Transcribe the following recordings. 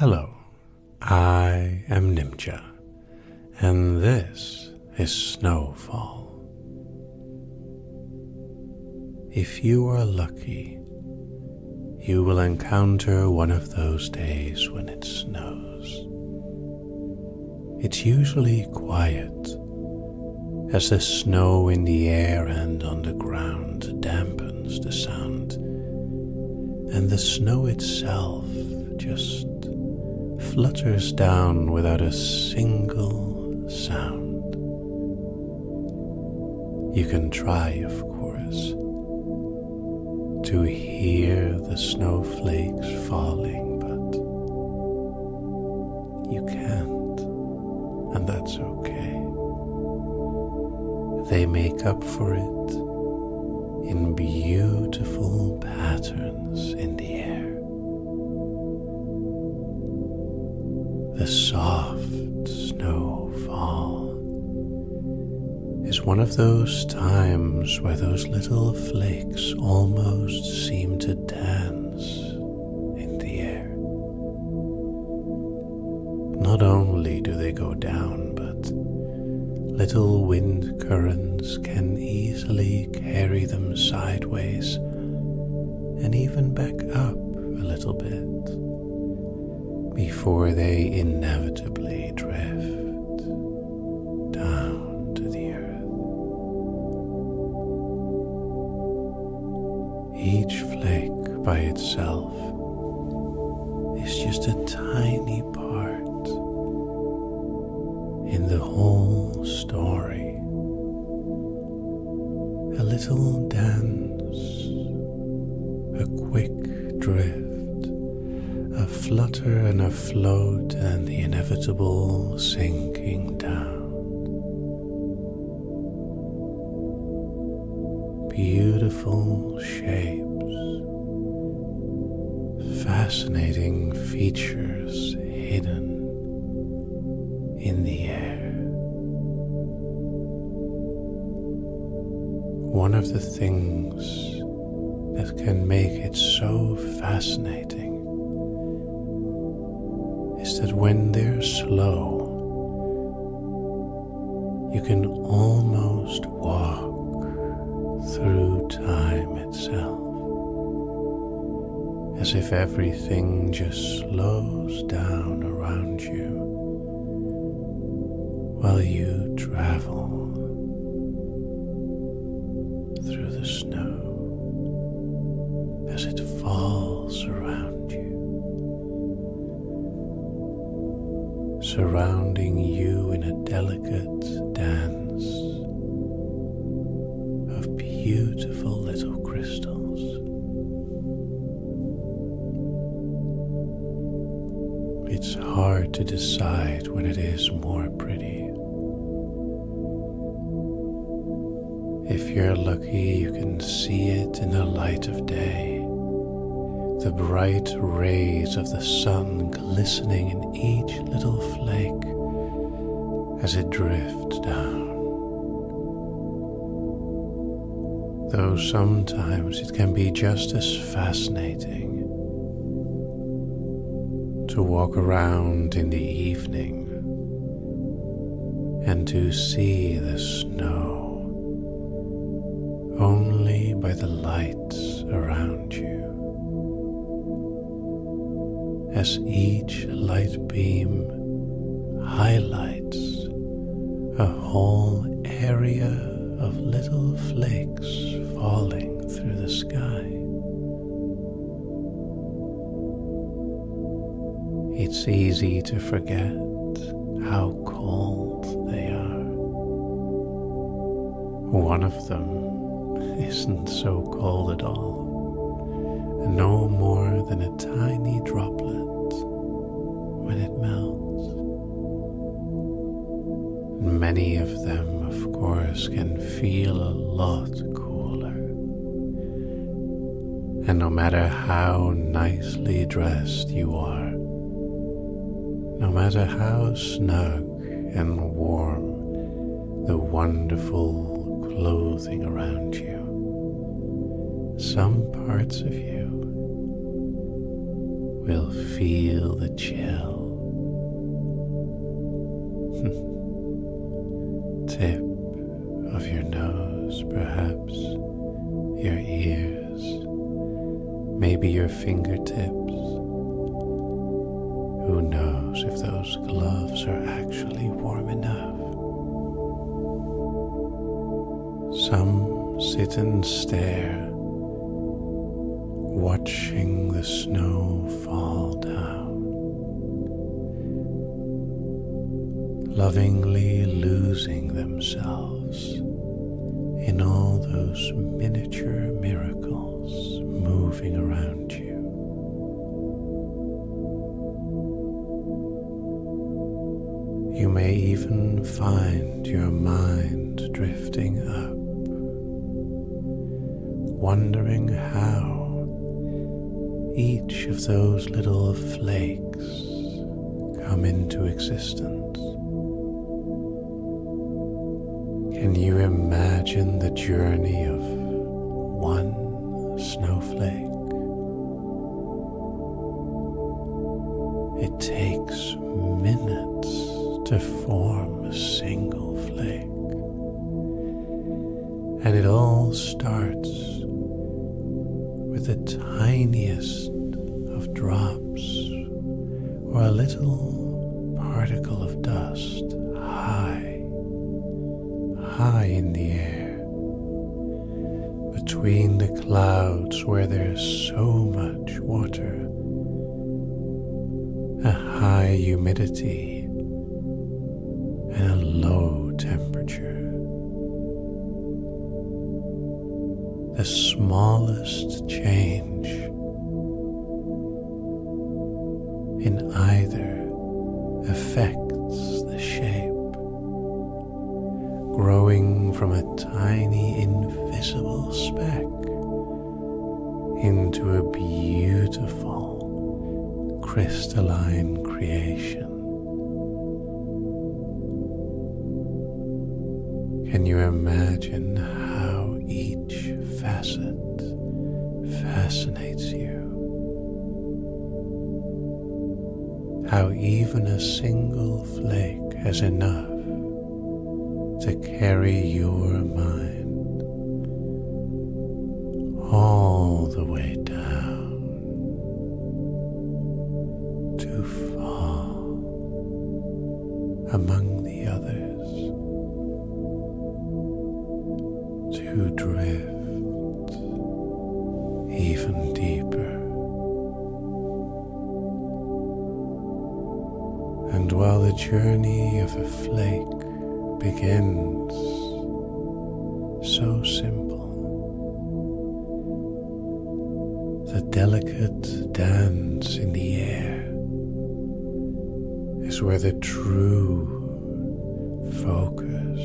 Hello, I am Nimja, and this is Snowfall. If you are lucky, you will encounter one of those days when it snows. It's usually quiet, as the snow in the air and on the ground dampens the sound, and the snow itself just flutters down without a single sound. You can try, of course, to hear the snowflakes falling, but you can't, and that's okay. They make up for it in beautiful patterns in the air. The soft snowfall is one of those times where those little flakes almost seem to dance in the air. Not only do they go down, but little wind currents can easily carry them sideways and even back up a little bit before they inevitably drift down to the earth. Each flake by itself is just a tiny part in the whole story. A little dance, a quick drift, a flutter and a float, and the inevitable sinking down. Beautiful shapes, fascinating features hidden in the air. One of the things that can make it so fascinating is that when they're slow, you can almost walk through time itself, as if everything just slows down around you while you travel through the snow as it falls around you, surrounding you in a delicate dance of beautiful little crystals. It's hard to decide when it is more pretty. If you're lucky, you can see it in the light of day, the bright rays of the sun glistening in each little flake as it drifts down. Though sometimes it can be just as fascinating to walk around in the evening and to see the snow only by the lights around you, as each light beam highlights a whole area of little flakes falling through the sky. It's easy to forget how cold they are. One of them isn't so cold at all, no more than a tiny droplet when it melts. Many of them, of course, can feel a lot cooler. And no matter how nicely dressed you are, no matter how snug and warm the wonderful clothing around you, some parts of you will feel the chill. Tip of your nose, perhaps your ears, maybe your fingertips. Who knows if those gloves are actually warm enough? Some sit and stare, watching the snow fall down, lovingly losing themselves in all those miniature miracles moving around you. You may even find your mind drifting up, wondering how each of those little flakes come into existence. Can you imagine the journey of one snowflake? It takes minutes to form a single flake, and it all starts with the tiniest of drops or a little particle of dust high in the air, between the clouds where there's so much water, a high humidity and a low temperature. The smallest change in either affects the shape, growing from a tiny invisible speck into a beautiful crystalline creation. Can you imagine how each facet fascinates you? How even a single flake has enough to carry your mind all the way down to fall among the others, to drift even deeper. And while the journey of a flake begins so simple, the delicate dance in the air is where the true focus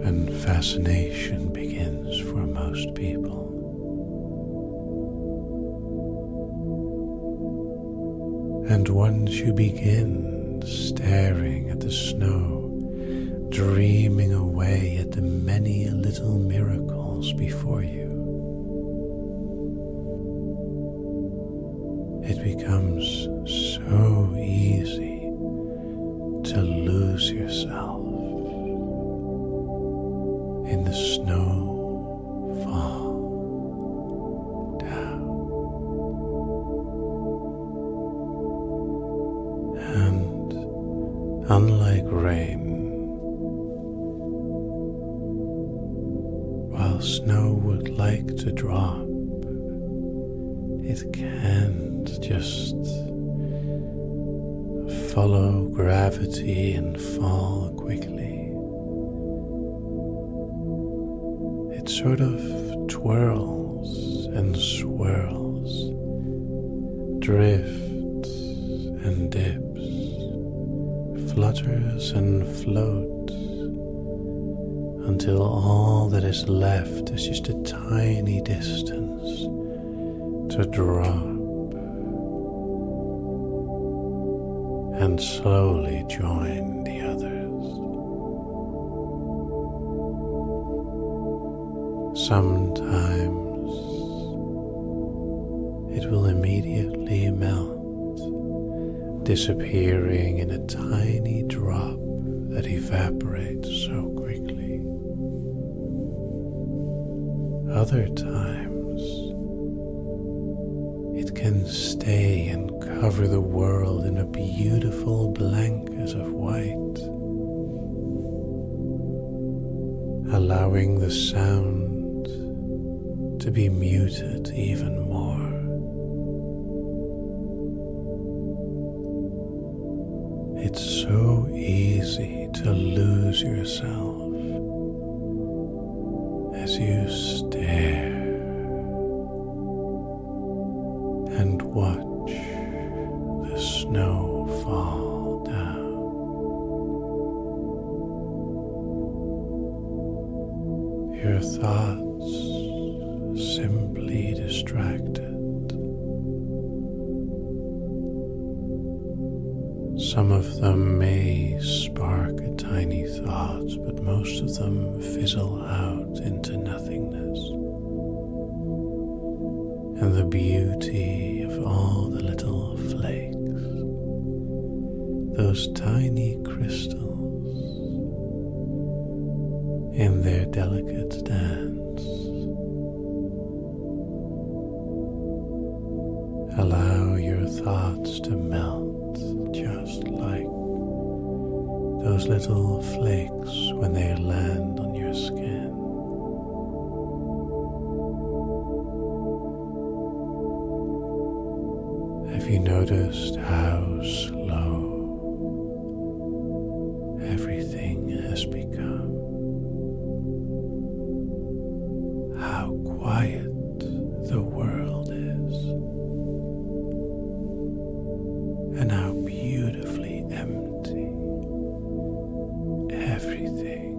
and fascination begins for most people. And once you begin staring at the snow, dreaming away at the many little miracles before you, it becomes so easy to lose yourself in the snowfall down. And unlike rain, while snow would like to drop, it can't just follow gravity and fall quickly. It sort of twirls and swirls, drifts and dips, flutters and floats, until all that is left is just a tiny distance to drop and slowly join the others. Sometimes it will immediately melt, disappearing in a tiny drop that evaporates so quickly. Other times, it can stay and cover the world in a beautiful blanket of white, allowing the sound to be muted even more. It's so easy to lose yourself as you stare and watch the snow fall down. Your thoughts simply distracted. Some of them may spark a tiny thought, but most of them fizzle out into nothingness. And the beauty of all the little flakes, those tiny crystals in their delicate dance, allow your thoughts to melt just like those little flakes when they land on your skin. Have you noticed how slow everything has become? How quiet the world is, and how beautifully empty everything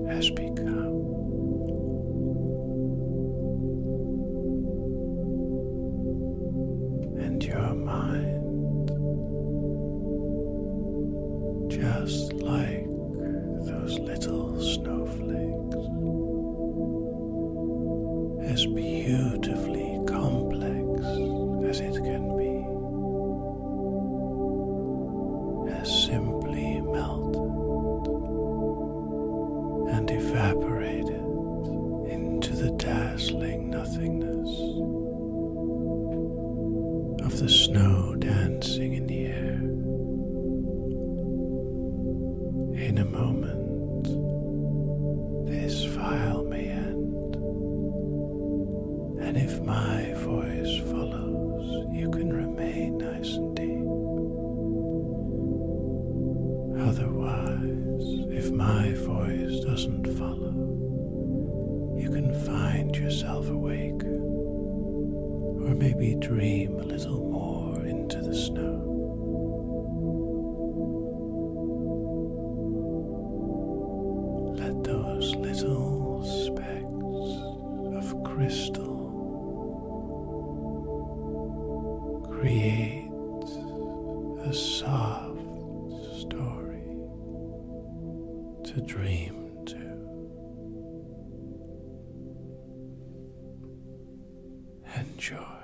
has become. And your mind, just like those little snowflakes, as beautifully complex as it can be, has simply melted and evaporated into the dazzling nothingness of the snow dancing in the air. In a moment, this file may end, and if my voice follows, you can remain nice and deep. Otherwise, if my voice doesn't follow, you can find yourself awake, or maybe dream a little more into the snow. Let those little specks of crystal create a soft story to dream to. Enjoy.